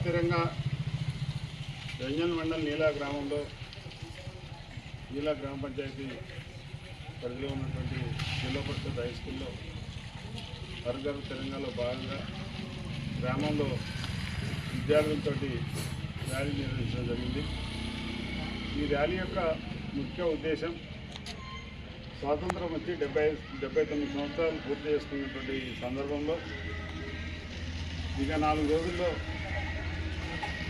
తిరంగా రంజన్ మండల్ నీలా గ్రామంలో నీలా గ్రామ పంచాయతీ పరిధిలో ఉన్నటువంటి జిల్లా పరిషత్ హై స్కూల్లో హర్ ఘర్ తిరంగాలో భాగంగా గ్రామంలో విద్యార్థులతో ర్యాలీ నిర్వహించడం జరిగింది. ఈ ర్యాలీ యొక్క ముఖ్య ఉద్దేశం స్వాతంత్రం వచ్చి 79 సంవత్సరాలు పూర్తి చేసుకున్నటువంటి సందర్భంలో ఇక 4 రోజుల్లో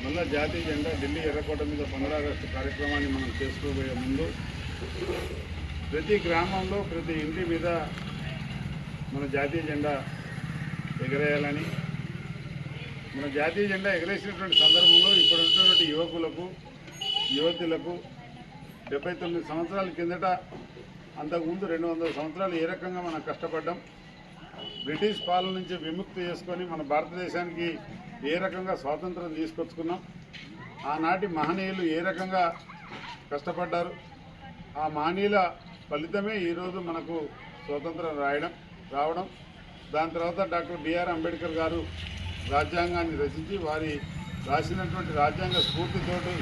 మళ్ళా జాతీయ జెండా ఢిల్లీ ఎర్రకోట మీద 15 ఆగస్టు కార్యక్రమాన్ని మనం చేసుకోబోయే ముందు ప్రతి గ్రామంలో ప్రతి ఇంటి మీద మన జాతీయ జెండా ఎగరేయాలని, మన జాతీయ జెండా ఎగరేసినటువంటి సందర్భంలో ఇప్పుడు ఉన్నటువంటి యువకులకు యువతులకు 79 సంవత్సరాల కిందట అంతకుముందు 200 సంవత్సరాలు ఏ రకంగా మనం కష్టపడ్డాం, బ్రిటిష్ పాలన నుంచి విముక్తి చేసుకొని మన భారతదేశానికి ఏ రకంగా స్వాతంత్రం తీసుకొచ్చుకున్నాం, ఆనాటి మహనీయులు ఏ రకంగా కష్టపడ్డారు, ఆ మహనీయుల ఫలితమే ఈరోజు మనకు స్వాతంత్రం రావడం. దాని తర్వాత డాక్టర్ బిఆర్ అంబేద్కర్ గారు రాజ్యాంగాన్ని రచించి వారి రాసినటువంటి రాజ్యాంగ స్ఫూర్తితోటి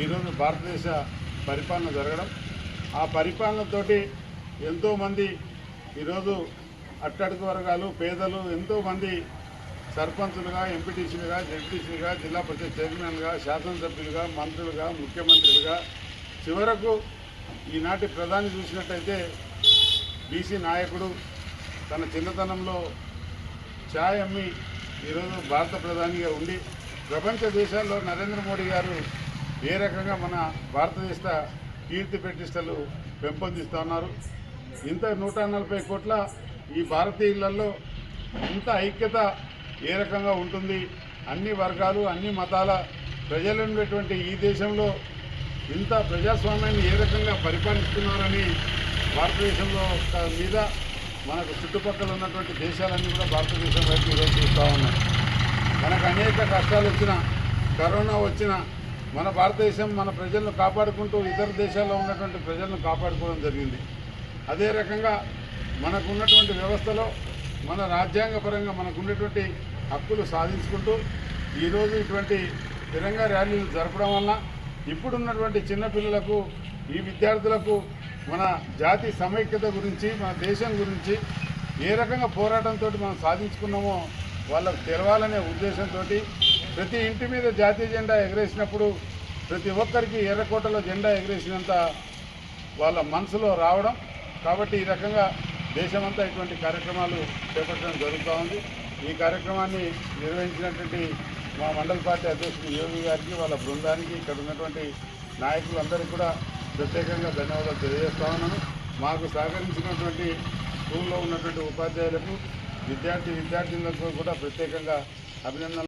ఈరోజు భారతదేశ పరిపాలన జరగడం, ఆ పరిపాలనతోటి ఎంతోమంది ఈరోజు అట్టడుగు వర్గాలు పేదలు ఎంతోమంది సర్పంచులుగా, ఎంపీటీసీలుగా, జడ్పీసీలుగా, జిల్లా పరిషత్ చైర్మన్గా, శాసనసభ్యులుగా, మంత్రులుగా, ముఖ్యమంత్రులుగా, చివరకు ఈనాటి ప్రధాని చూసినట్టయితే బీసీ నాయకుడు తన చిన్నతనంలో ఛాయ్ అమ్మి ఈరోజు భారత ప్రధానిగా ఉండి ప్రపంచ దేశాల్లో నరేంద్ర మోడీ గారు ఏ రకంగా మన భారతదేశ కీర్తి ప్రతిష్టలు పెంపొందిస్తూ ఉన్నారు. ఇంత 140 కోట్ల ఈ భారతీయులలో ఇంత ఐక్యత ఏ రకంగా ఉంటుంది, అన్ని వర్గాలు అన్ని మతాల ప్రజలు ఉండేటువంటి ఈ దేశంలో ఇంత ప్రజాస్వామ్యాన్ని ఏ రకంగా పరిపాలిస్తున్నారని భారతదేశంలో మీద మనకు చుట్టుపక్కల ఉన్నటువంటి దేశాలన్నీ కూడా భారతదేశం వైపు ఈరోజు చూస్తూ ఉన్నాయి. మనకు అనేక కష్టాలు వచ్చినా, కరోనా వచ్చినా మన భారతదేశం మన ప్రజలను కాపాడుకుంటూ ఇతర దేశాల్లో ఉన్నటువంటి ప్రజలను కాపాడుకోవడం జరిగింది. అదే రకంగా మనకున్నటువంటి వ్యవస్థలో మన రాజ్యాంగపరంగా మనకున్నటువంటి హక్కులు సాధించుకుంటూ ఈరోజు ఇటువంటి తిరంగా ర్యాలీలు జరపడం వలన ఇప్పుడున్నటువంటి చిన్నపిల్లలకు ఈ విద్యార్థులకు మన జాతి సమైక్యత గురించి మన దేశం గురించి ఏ రకంగా పోరాటంతో మనం సాధించుకున్నామో వాళ్ళకు తెలవాలనే ఉద్దేశంతో ప్రతి ఇంటి మీద జాతీయ జెండా ఎగరేసినప్పుడు ప్రతి ఒక్కరికి ఎర్రకోటలో జెండా ఎగరేసినంత వాళ్ళ మనసులో రావడం. కాబట్టి ఈ రకంగా దేశమంతా ఇటువంటి కార్యక్రమాలు చేపట్టడం జరుగుతూ ఉంది. ఈ కార్యక్రమాన్ని నిర్వహించినటువంటి మా మండల పార్టీ అధ్యక్షుడు యోగి గారికి, వాళ్ళ బృందానికి, ఇక్కడ ఉన్నటువంటి నాయకులందరికీ కూడా ప్రత్యేకంగా ధన్యవాదాలు తెలియజేస్తా ఉన్నాను. మాకు సహకరించినటువంటి స్కూల్లో ఉన్నటువంటి ఉపాధ్యాయులకు విద్యార్థినులకు కూడా ప్రత్యేకంగా అభినందనలు.